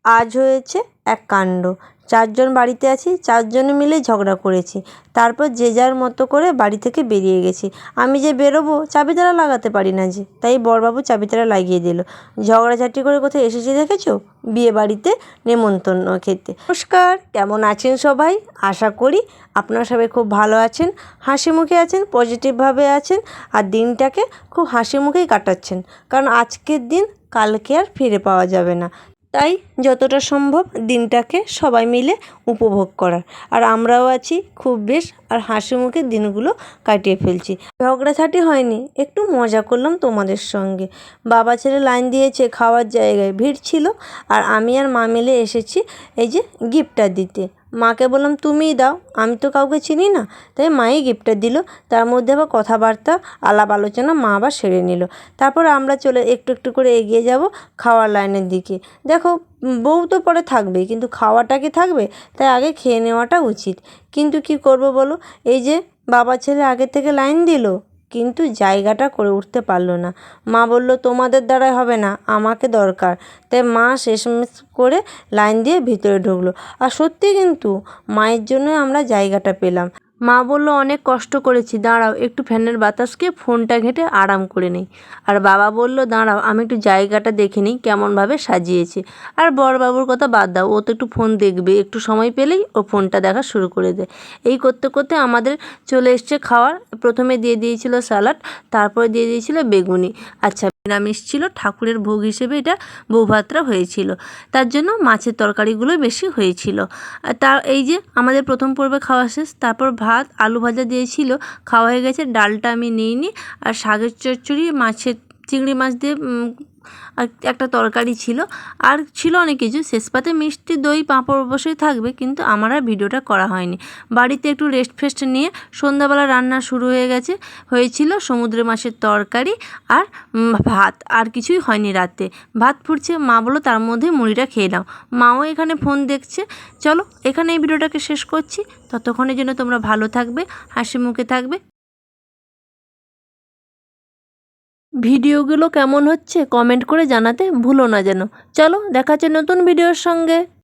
আজ হয়েছে এক কাণ্ড। 4 জন বাড়িতে আছি, 4 জনে মিলে ঝগড়া করেছি। তারপর যে যার মতো করে বাড়ি থেকে বেরিয়ে গেছি। আমি যে বেরোবো চাবি তালা লাগাতে পারি না যে, তাই বড়বাবু চাবি তালা লাগিয়ে দিল। ঝগড়াঝাটি করে কোথায় এসেছি দেখেছো? বিয়ে বাড়িতে নেমন্তন্ন খেতে। নমস্কার, কেমন আছেন সবাই? আশা করি আপনারা সবাই খুব ভালো আছেন, হাসি মুখে আছেন, পজিটিভভাবে আছেন আর দিনটাকে খুব হাসি মুখেই কাটাচ্ছেন। কারণ আজকের দিন কালকে আর ফিরে পাওয়া যাবে না। তাই যতটা সম্ভব দিনটাকে সবাই মিলে উপভোগ করার। আর আমরাও আছি খুব বেশ আর হাসি মুখে দিনগুলো কাটিয়ে ফেলছি। ঝগড়াঝাটি হয়নি, একটু মজা করলাম তোমাদের সঙ্গে। বাবা ছেলে লাইন দিয়েছে খাওয়ার জায়গায়, ভিড় ছিল। আর আমি আর মা মিলে এসেছি এই যে গিফটটা দিতে। মাকে বললাম তুমিই দাও, আমি তো কাউকে চিনি না। তাই মাই গিফটটা দিল। তার মধ্যে আবার কথাবার্তা আলাপ আলোচনা মা আবার সেরে নিল। তারপর আমরা চলে একটু একটু করে এগিয়ে যাব খাওয়ার লাইনের দিকে। দেখো, বউ তো পরে থাকবেই, কিন্তু খাওয়াটা কি থাকবে? তাই আগে খেয়ে নেওয়াটা উচিত। কিন্তু কি করব বলো, এই যে বাবা ছেলে আগে থেকে লাইন দিল, কিন্তু জায়গাটা করে উঠতে পারলো না। মা বলল তোমাদের দ্বারাই হবে না, আমাকে দরকার। তাই মা শেষমেশ করে লাইন দিয়ে ভিতরে ঢুকলো। আর সত্যি কিন্তু মায়ের জন্য আমরা জায়গাটা পেলাম। মা বলল অনেক কষ্ট করেছি, দাঁড়াও একটু ফ্যানের বাতাসকে ফোনটা ঘেঁটে আরাম করে নেই। আর বাবা বলল দাঁড়াও আমি একটু জায়গাটা দেখে নিই কেমনভাবে সাজিয়েছে। আর বড়বাবুর কথা বাদ দাও, ও তো একটু ফোন দেখবে, একটু সময় পেলেই ও ফোনটা দেখা শুরু করে দেয়। এই করতে করতে আমাদের চলে এসছে খাওয়ার। প্রথমে দিয়ে দিয়েছিল স্যালাড, তারপরে দিয়ে দিয়েছিল বেগুনি। আচ্ছা, নিরামিষ ছিল, ঠাকুরের ভোগ হিসেবে এটা বৌভাতটা হয়েছিল, তার জন্য মাছের তরকারিগুলোই বেশি হয়েছিল। আর এই যে আমাদের প্রথম পর্বে খাওয়া শেষ। তারপর ভাত আলু ভাজা দিয়েছিল, খাওয়া হয়ে গেছে। ডালটা আমি নিইনি। আর শাকের চচ্চড়ি, মাছের চিংড়ি মাছ দিয়ে আর একটা তরকারি ছিল, আর ছিল অনেক কিছু। শেষ পাতে মিষ্টি দই পাঁপড় অবশ্যই থাকবে, কিন্তু আমার আর ভিডিওটা করা হয়নি। বাড়িতে একটু রেস্ট ফেস্ট নিয়ে সন্ধ্যাবেলা রান্না শুরু হয়ে গেছে। হয়েছিল সমুদ্রের মাছের তরকারি আর ভাত, আর কিছুই হয়নি রাতে। ভাত ফুটছে, মা বললো তার মধ্যে মুড়িটা খেয়ে নাও। মাও এখানে ফোন দেখছে। চলো এখানে এই ভিডিওটাকে শেষ করছি। ততক্ষণের জন্য তোমরা ভালো থাকবে, হাসি মুখে থাকবে। ভিডিওগুলো কেমন হচ্ছে কমেন্ট করে জানাতে ভুলো না যেন। চলো দেখা হচ্ছে নতুন ভিডিওর সঙ্গে।